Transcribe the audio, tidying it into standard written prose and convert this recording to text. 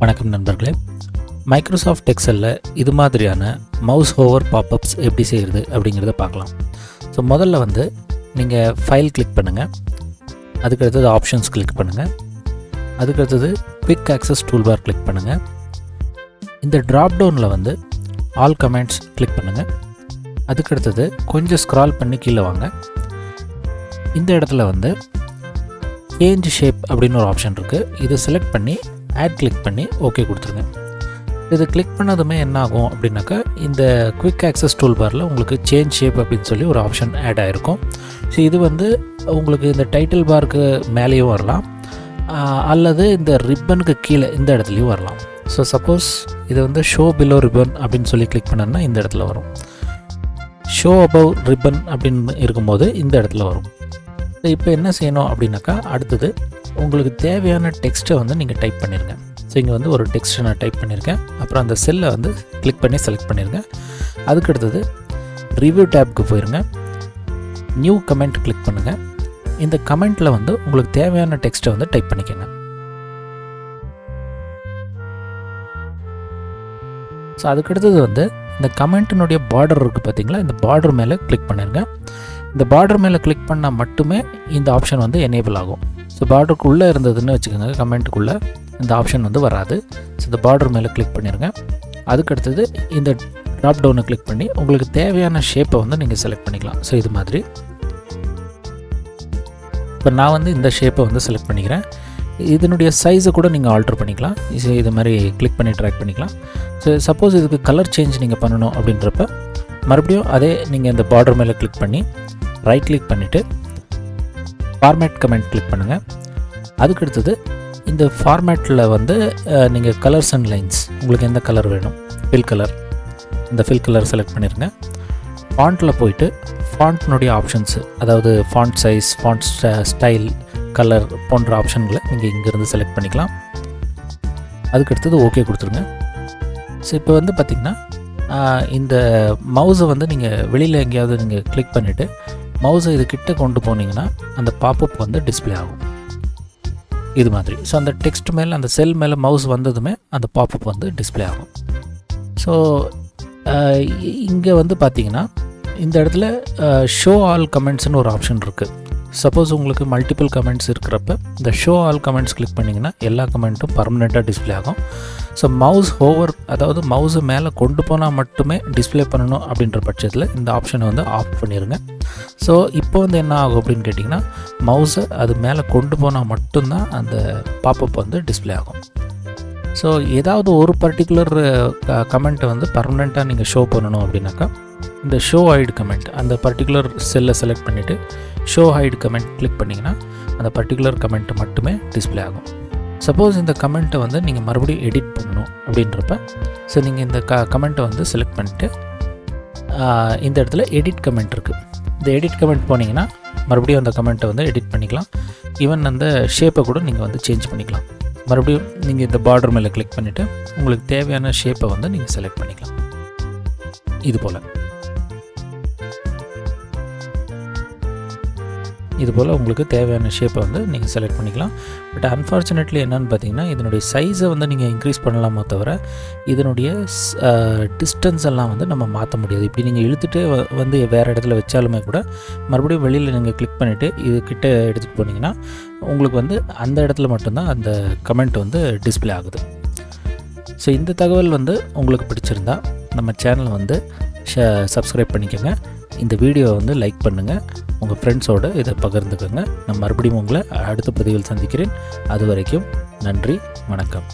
வணக்கம் நண்பர்களே. மைக்ரோசாஃப்ட் எக்ஸலில் இது மாதிரியான மவுஸ் ஓவர் பாப்அப்ஸ் எப்படி செய்கிறது அப்படிங்கிறத பார்க்கலாம். ஸோ முதல்ல நீங்கள் ஃபைல் கிளிக் பண்ணுங்கள், அதுக்கடுத்தது ஆப்ஷன்ஸ் கிளிக் பண்ணுங்கள், அதுக்கடுத்தது குவிக் ஆக்சஸ் டூல்பார் கிளிக் பண்ணுங்கள். இந்த ட்ராப் டவுனில் ஆல் கமெண்ட்ஸ் கிளிக் பண்ணுங்கள். அதுக்கடுத்தது கொஞ்சம் ஸ்க்ரால் பண்ணி கீழே வாங்க. இந்த இடத்துல சேஞ்ச் ஷேப் அப்படின்னு ஒரு ஆப்ஷன் இருக்குது. இதை செலக்ட் பண்ணி ஆட் கிளிக் பண்ணி ஓகே கொடுத்துருங்க. இது கிளிக் பண்ணதுமே என்ன ஆகும் அப்படின்னாக்கா, இந்த குவிக் ஆக்சஸ் டூல் பாரில் உங்களுக்கு சேஞ்ச் ஷேப் அப்படின்னு சொல்லி ஒரு ஆப்ஷன் ஆட் ஆகிருக்கும். ஸோ இது உங்களுக்கு இந்த டைட்டில் பாருக்கு மேலேயும் வரலாம், அல்லது இந்த ரிப்பனுக்கு கீழே இந்த இடத்துலையும் வரலாம். ஸோ சப்போஸ் இது ஷோ பிலோ ரிப்பன் அப்படின்னு சொல்லி கிளிக் பண்ணோன்னா இந்த இடத்துல வரும். ஷோ அபவ் ரிப்பன் அப்படின்னு இருக்கும்போது இந்த இடத்துல வரும். இப்போ என்ன செய்யணும் அப்படின்னாக்கா, அடுத்தது உங்களுக்கு தேவையான டெக்ஸ்ட்டை நீங்கள் டைப் பண்ணிடுங்க. ஸோ இங்கே ஒரு டெக்ஸ்ட்டை நான் டைப் பண்ணியிருக்கேன். அப்புறம் அந்த செல்லை கிளிக் பண்ணி செலக்ட் பண்ணிடுங்க. அதுக்கடுத்தது ரிவ்யூ டேப்க்கு போயிருங்க, நியூ கமெண்ட் கிளிக் பண்ணுங்கள். இந்த கமெண்ட்டில் உங்களுக்கு தேவையான டெக்ஸ்ட்டை டைப் பண்ணிக்கோங்க. ஸோ அதுக்கடுத்தது இந்த கமெண்ட்டினுடைய பார்டர் இருக்குது பார்த்தீங்களா, இந்த பார்டர் மேலே கிளிக் பண்ணிடுங்க. இந்த பார்டர் மேலே கிளிக் பண்ணால் மட்டுமே இந்த ஆப்ஷன் எனேபிள் ஆகும். ஸோ பார்டருக்குள்ளே இருந்ததுன்னு வச்சுக்கோங்க, கமெண்ட்டுக்குள்ளே இந்த ஆப்ஷன் வராது. ஸோ இந்த பார்டர் மேலே கிளிக் பண்ணிடுங்க. அதுக்கடுத்தது இந்த ட்ராப் டவுனை கிளிக் பண்ணி உங்களுக்கு தேவையான ஷேப்பை நீங்கள் செலக்ட் பண்ணிக்கலாம். ஸோ இது மாதிரி இப்போ நான் இந்த ஷேப்பை செலக்ட் பண்ணிக்கிறேன். இதனுடைய சைஸை கூட நீங்கள் ஆல்ட்ரு பண்ணிக்கலாம். இது மாதிரி கிளிக் பண்ணி ட்ராக் பண்ணிக்கலாம். ஸோ சப்போஸ் இதுக்கு கலர் சேஞ்ச் நீங்கள் பண்ணணும் அப்படின்றப்ப மறுபடியும் அதே நீங்கள் இந்த பார்டர் மேலே கிளிக் பண்ணி ரைட் கிளிக் பண்ணிவிட்டு ஃபார்மேட் கமெண்ட் கிளிக் பண்ணுங்கள். அதுக்கடுத்தது இந்த ஃபார்மேட்டில் நீங்கள் கலர்ஸ் அண்ட் லைன்ஸ் உங்களுக்கு எந்த கலர் வேணும், ஃபில் கலர், இந்த ஃபில் கலர் செலக்ட் பண்ணிடுங்க. ஃபாண்ட்டில் போயிட்டு ஃபாண்ட்னுடைய ஆப்ஷன்ஸு, அதாவது font size, font style, colour போன்ற ஆப்ஷன்களை நீங்கள் இங்கேருந்து செலக்ட் பண்ணிக்கலாம். அதுக்கடுத்தது ஓகே கொடுத்துருங்க. ஸோ இப்போ பார்த்திங்கன்னா இந்த மவுஸை நீங்கள் வெளியில் எங்கேயாவது நீங்கள் கிளிக் பண்ணிவிட்டு மவுஸை இது கிட்ட கொண்டு போனீங்கன்னா அந்த பாப்அப் டிஸ்பிளே ஆகும் இது மாதிரி. ஸோ அந்த டெக்ஸ்ட் மேலே, அந்த செல் மேலே மவுஸ் வந்ததுமே அந்த பாப்அப் டிஸ்பிளே ஆகும். ஸோ இங்கே பார்த்தீங்கன்னா இந்த இடத்துல ஷோ ஆல் கமெண்ட்ஸ்னு ஒரு ஆப்ஷன் இருக்குது. சப்போஸ் உங்களுக்கு மல்டிபிள் கமெண்ட்ஸ் இருக்கிறப்ப இந்த ஷோ ஆல் கமெண்ட்ஸ் கிளிக் பண்ணிங்கன்னா எல்லா கமெண்ட்டும் பர்மனெண்ட்டாக டிஸ்பிளே ஆகும். ஸோ மவுஸ் ஓவர், அதாவது மவுஸை மேலே கொண்டு போனால் மட்டுமே டிஸ்பிளே பண்ணணும் அப்படின்ற பட்சத்தில் இந்த ஆப்ஷனை ஆஃப் பண்ணிடுங்க. ஸோ இப்போ என்ன ஆகும் அப்படின்னு கேட்டிங்கன்னா, மவுஸை அது மேலே கொண்டு போனால் மட்டும்தான் அந்த பாப்அப் டிஸ்பிளே ஆகும். ஸோ ஏதாவது ஒரு பர்டிகுலர் கமெண்ட்டை பர்மனெண்ட்டாக நீங்கள் ஷோ பண்ணணும் அப்படின்னாக்கா, இந்த ஷோ ஹைட் கமெண்ட், அந்த பர்டிகுலர் செல்லை செலக்ட் பண்ணிவிட்டு ஷோ ஹைட் கமெண்ட் கிளிக் பண்ணிங்கன்னா அந்த பர்டிகுலர் கமெண்ட் மட்டுமே டிஸ்பிளே ஆகும். சப்போஸ் இந்த கமெண்ட்டை நீங்கள் மறுபடியும் எடிட் பண்ணணும் அப்படின்றப்ப, ஸோ நீங்கள் இந்த கமெண்ட்டை செலக்ட் பண்ணிவிட்டு இந்த இடத்துல எடிட் கமெண்ட் இருக்குது. இந்த எடிட் கமெண்ட் போனீங்கன்னா மறுபடியும் அந்த கமெண்ட்டை எடிட் பண்ணிக்கலாம். ஈவன் அந்த ஷேப்பை கூட நீங்கள் சேஞ்ச் பண்ணிக்கலாம். மறுபடியும் நீங்கள் இந்த பார்டர் மேலே கிளிக் பண்ணிவிட்டு உங்களுக்கு தேவையான ஷேப்பை நீங்கள் செலக்ட் பண்ணிக்கலாம். இது போல் உங்களுக்கு தேவையான ஷேப்பை நீங்கள் செலக்ட் பண்ணிக்கலாம். பட் அன்ஃபார்ச்சுனேட்லி என்னென்னு பார்த்தீங்கன்னா, இதனுடைய சைஸை நீங்கள் இன்க்ரீஸ் பண்ணலாமோ தவிர இதனுடைய டிஸ்டன்ஸ் எல்லாம் நம்ம மாற்ற முடியாது. இப்படி நீங்கள் இழுத்துட்டு வேறு இடத்துல வச்சாலுமே கூட மறுபடியும் வெளியில் நீங்கள் கிளிக் பண்ணிவிட்டு இது கிட்ட எடுத்துகிட்டு போனீங்கன்னா உங்களுக்கு அந்த இடத்துல மட்டும்தான் அந்த கமெண்ட் டிஸ்பிளே ஆகுது. ஸோ இந்த தகவல் உங்களுக்கு பிடிச்சிருந்தா நம்ம சேனலை சப்ஸ்கிரைப் பண்ணிக்கோங்க. இந்த வீடியோவை லைக் பண்ணுங்கள், உங்கள் ஃப்ரெண்ட்ஸோடு இதை பகிர்ந்துக்கோங்க. நான் மறுபடியும் உங்களை அடுத்த பதிவில் சந்திக்கிறேன். அது வரைக்கும் நன்றி, வணக்கம்.